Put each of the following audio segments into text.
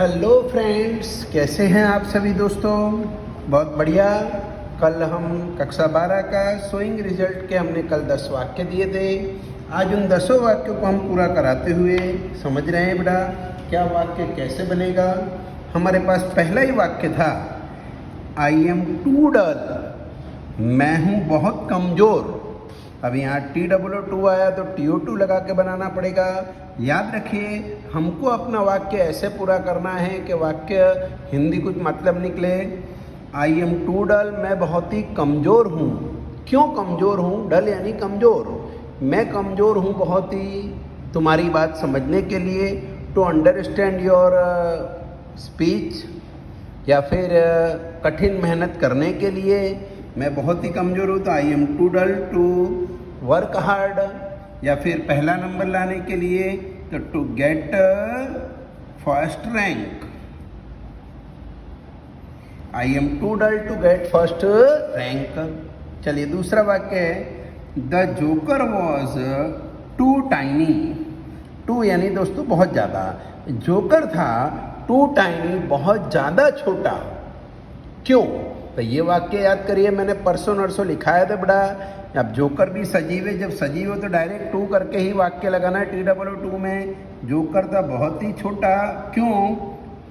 Hello friends, कैसे हैं आप सभी दोस्तों। बहुत बढ़िया। कल हम कक्षा 12 का सोइंग रिजल्ट के हमने कल 10 वाक्य दिए थे। आज उन 10 वाक्यों को हम पूरा कराते हुए समझ रहे हैं बेटा क्या वाक्य कैसे बनेगा। हमारे पास पहला ही वाक्य था, आई एम टू डल, मैं हूँ बहुत कमज़ोर। अब यहाँ TOO आया तो TO2 लगा के बनाना पड़ेगा। याद रखिए, हमको अपना वाक्य ऐसे पूरा करना है कि वाक्य हिंदी कुछ मतलब निकले। आई एम टू डल, मैं बहुत ही कमज़ोर हूँ। क्यों कमज़ोर हूँ? डल यानी कमज़ोर। मैं कमज़ोर हूँ बहुत ही तुम्हारी बात समझने के लिए, टू अंडरस्टैंड योर स्पीच, या फिर कठिन मेहनत करने के लिए मैं बहुत ही कमज़ोर हूँ। तो I am too dull to work hard, या फिर पहला नंबर लाने के लिए तो to get first rank. I am too dull to get first rank. चलिए दूसरा वाक्य है, the joker was too tiny. Too यानी दोस्तों बहुत ज़्यादा, जोकर था टू टाइनी बहुत ज़्यादा छोटा। क्यों? तो ये वाक्य याद करिए, मैंने परसों नरसों लिखाया था बड़ा। अब जोकर भी सजीव है, जब सजीव हो तो डायरेक्ट टू करके ही वाक्य लगाना है। TOO में जोकर था बहुत ही छोटा। क्यों?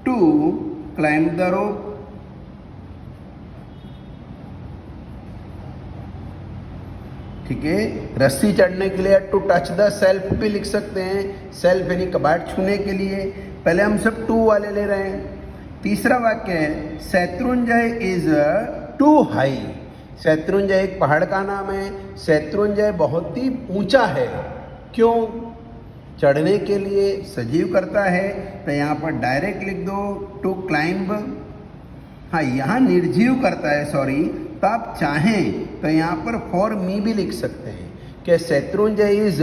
To climb the rope. ठीक है, रस्सी चढ़ने के लिए टू टच द सेल्फ भी लिख सकते हैं। सेल्फ यानी कबाड़ छूने के लिए। पहले हम सब टू वाले ले रहे हैं। तीसरा वाक्य है, Shatrunjaya is too high. Shatrunjaya एक पहाड़ का नाम है। शत्रुंजय बहुत ही ऊंचा है। क्यों? चढ़ने के लिए सजीव करता है तो यहाँ पर डायरेक्ट लिख दो टू क्लाइंब। हाँ, यहाँ निर्जीव करता है, सॉरी। तो आप चाहें तो यहाँ पर फॉर मी भी लिख सकते हैं कि Shatrunjaya is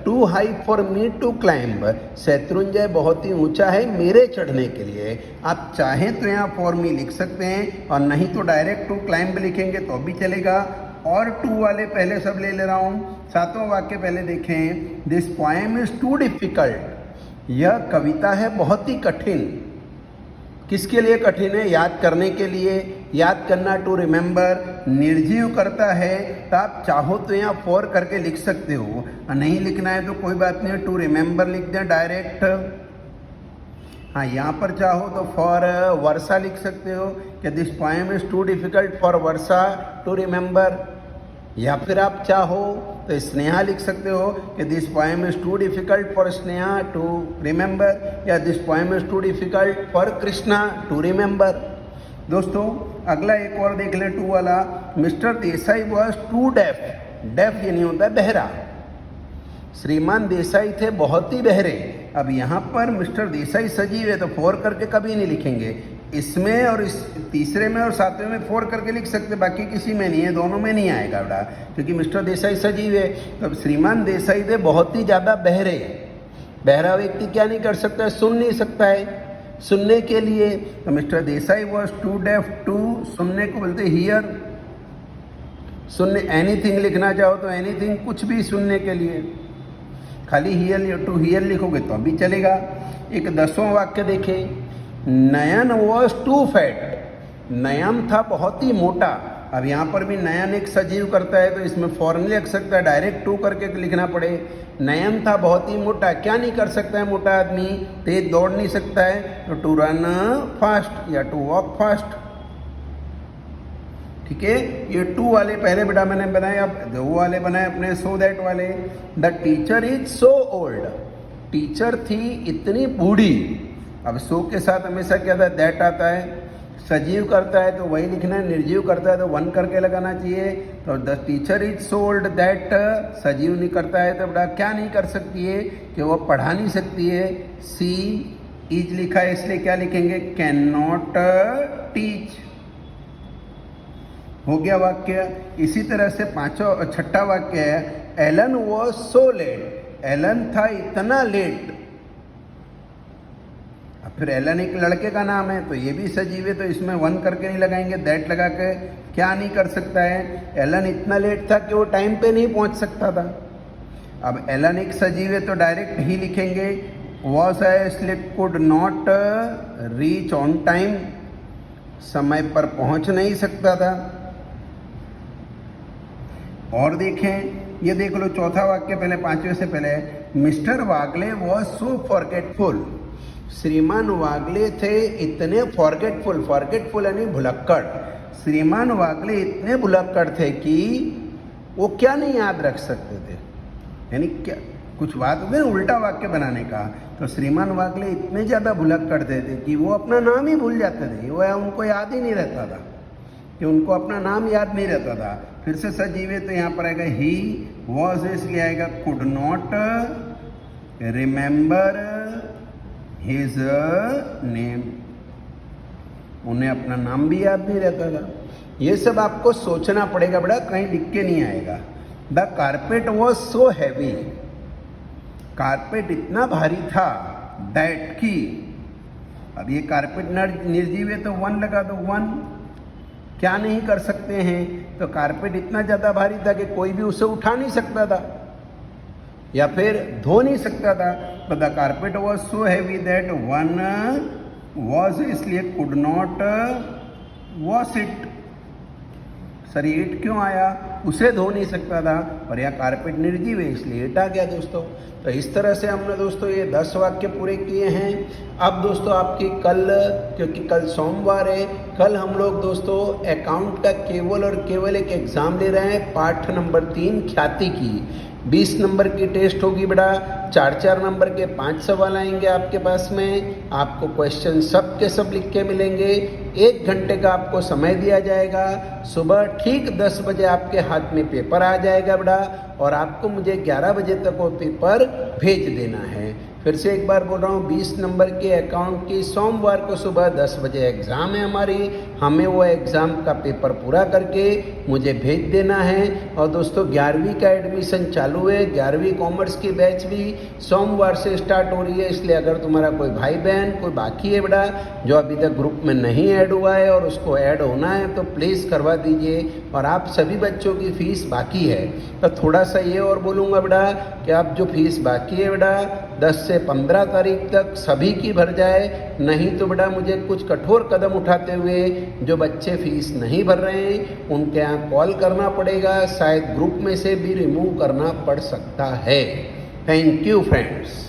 too high for me to climb. Shatrunjaya बहुत ही ऊंचा है मेरे चढ़ने के लिए। आप चाहें तो यहाँ फॉर मी लिख सकते हैं, और नहीं तो डायरेक्ट टू क्लाइंब लिखेंगे तो भी चलेगा। और टू वाले पहले सब ले रहा हूँ। सातवां वाक्य पहले देखें, this poem is too difficult. यह कविता है बहुत ही कठिन। किसके लिए कठिन है? याद करने के लिए। याद करना टू रिमेंबर। निर्जीव करता है तो आप चाहो तो यहाँ फॉर करके लिख सकते हो, और नहीं लिखना है तो कोई बात नहीं, टू रिमेंबर लिख दें डायरेक्ट। हाँ, यहाँ पर चाहो तो फॉर वर्षा लिख सकते हो कि this poem is too difficult for Varsha to remember. या फिर आप चाहो तो स्नेहा लिख सकते हो कि this poem is too difficult for Sneha to remember, या this poem is too difficult for Krishna to remember. दोस्तों अगला एक और देख ले, टू वाला, mister Desai was too deaf. Deaf यानी होता है बहरा। श्रीमान देसाई थे बहुत ही बहरे। अब यहाँ पर मिस्टर देसाई सजीव है तो फोर करके कभी नहीं लिखेंगे। इसमें और इस तीसरे में और सातवें में फोर करके लिख सकते, बाकी किसी में नहीं है, दोनों में नहीं आएगा बेटा, क्योंकि मिस्टर देसाई सजीव है। तो श्रीमान देसाई थे बहुत ही ज़्यादा बहरे। बहरा व्यक्ति क्या नहीं कर सकता है? सुन नहीं सकता है। सुनने के लिए तो mister Desai was too deaf to, सुनने को बोलते हियर। सुनने एनीथिंग लिखना चाहो तो एनीथिंग, कुछ भी सुनने के लिए। खाली हियर टू हियर लिखोगे तो अभी चलेगा। एक 10वां वाक्य देखें, नयन वॉज टू फैट। नयन था बहुत ही मोटा। अब यहाँ पर भी नयन एक सजीव करता है तो इसमें फॉरन लिख सकता है, डायरेक्ट टू करके लिखना पड़े। नयन था बहुत ही मोटा। क्या नहीं कर सकता है मोटा आदमी? तेज दौड़ नहीं सकता है तो टू रन फास्ट या टू वॉक फास्ट। ठीक है, ये टू वाले पहले बेटा मैंने बनाए, अब वो वाले बनाए अपने सो दैट वाले। The teacher is so old. Teacher थी इतनी बूढ़ी। अब सो के साथ हमेशा क्या था? दैट आता है। सजीव करता है तो वही लिखना है, निर्जीव करता है तो वन करके लगाना चाहिए। तो the teacher is so old that, सजीव नहीं करता है तो बेटा क्या नहीं कर सकती है कि वो पढ़ा नहीं सकती है। सी इज लिखा है इसलिए क्या लिखेंगे? Can not teach. हो गया वाक्य। इसी तरह से छठा वाक्य है, Allen was so late. Allen था इतना लेट। अब फिर एलन एक लड़के का नाम है तो ये भी सजीव है, तो इसमें वन करके नहीं लगाएंगे, दैट लगा के। क्या नहीं कर सकता है? एलन इतना लेट था कि वो टाइम पे नहीं पहुंच सकता था। अब एलन एक सजीव है तो डायरेक्ट ही लिखेंगे वॉज है इसलिए could not reach on time, समय पर पहुंच नहीं सकता था। और देखें, ये देख लो चौथा वाक्य पहले, पांचवें से पहले, mister Wagle was so forgetful. श्रीमान वागले थे इतने फॉरगेटफुल, फॉरगेटफुल यानी भुलक्कड़। श्रीमान वागले इतने भुलक्कड़ थे कि वो क्या नहीं याद रख सकते थे, यानी क्या, कुछ बात होती है उल्टा वाक्य बनाने का। तो श्रीमान वागले इतने ज़्यादा भुलक्कड़ थे कि वो अपना नाम ही भूल जाते थे, वो उनको याद ही नहीं रहता था, कि उनको अपना नाम याद नहीं रहता था। फिर से सजीवे तो यहाँ पर आएगा ही, वॉज इसलिए आएगा could not remember his name, उन्हें अपना नाम भी याद नहीं रहता था। ये सब आपको सोचना पड़ेगा बेटा, कहीं लिख के नहीं आएगा। The carpet was so heavy, carpet इतना भारी था, दैट की, अब ये कारपेट निर्जीव है तो वन लगा दो, वन, क्या नहीं कर सकते हैं, तो कारपेट इतना ज़्यादा भारी था कि कोई भी उसे उठा नहीं सकता था या फिर धो नहीं सकता था। तो the carpet was so heavy that one was इसलिए could not wash it. Sir it क्यों आया, उसे धो नहीं सकता था, और यह कारपेट निर्जीव है इसलिए इट आ गया दोस्तों। तो इस तरह से हमने दोस्तों ये 10 वाक्य पूरे किए हैं। अब दोस्तों आपकी कल, क्योंकि कल सोमवार है, कल हम लोग दोस्तों अकाउंट का केवल और केवल एक एग्ज़ाम ले रहे हैं, पाठ नंबर 3 ख्याति की। 20 नंबर की टेस्ट होगी बेटा, 4-4 नंबर के 5 सवाल आएंगे आपके पास में। आपको क्वेश्चन सब के सब लिख के मिलेंगे। 1 घंटे का आपको समय दिया जाएगा। सुबह ठीक 10 बजे आपके हाथ में पेपर आ जाएगा बेटा, और आपको मुझे 11 बजे तक वो पेपर भेज देना है। फिर से एक बार बोल रहा हूँ, 20 नंबर के अकाउंट की सोमवार को सुबह 10 बजे एग्ज़ाम है हमारी। हमें वो एग्ज़ाम का पेपर पूरा करके मुझे भेज देना है। और दोस्तों 11वीं का एडमिशन चालू है, 11वीं कॉमर्स की बैच भी सोमवार से स्टार्ट हो रही है। इसलिए अगर तुम्हारा कोई भाई बहन कोई बाकी है बेटा जो अभी तक ग्रुप में नहीं ऐड हुआ है और उसको ऐड होना है, तो प्लीज़ करवा दीजिए। और आप सभी बच्चों की फ़ीस बाकी है, तो थोड़ा सा ये और बोलूँगा बेटा कि आप जो फीस बाकी है बेटा 10 से 15 तारीख तक सभी की भर जाए। नहीं तो बेटा मुझे कुछ कठोर कदम उठाते हुए जो बच्चे फीस नहीं भर रहे हैं उनके यहाँ कॉल करना पड़ेगा, शायद ग्रुप में से भी रिमूव करना पड़ सकता है। Thank you friends.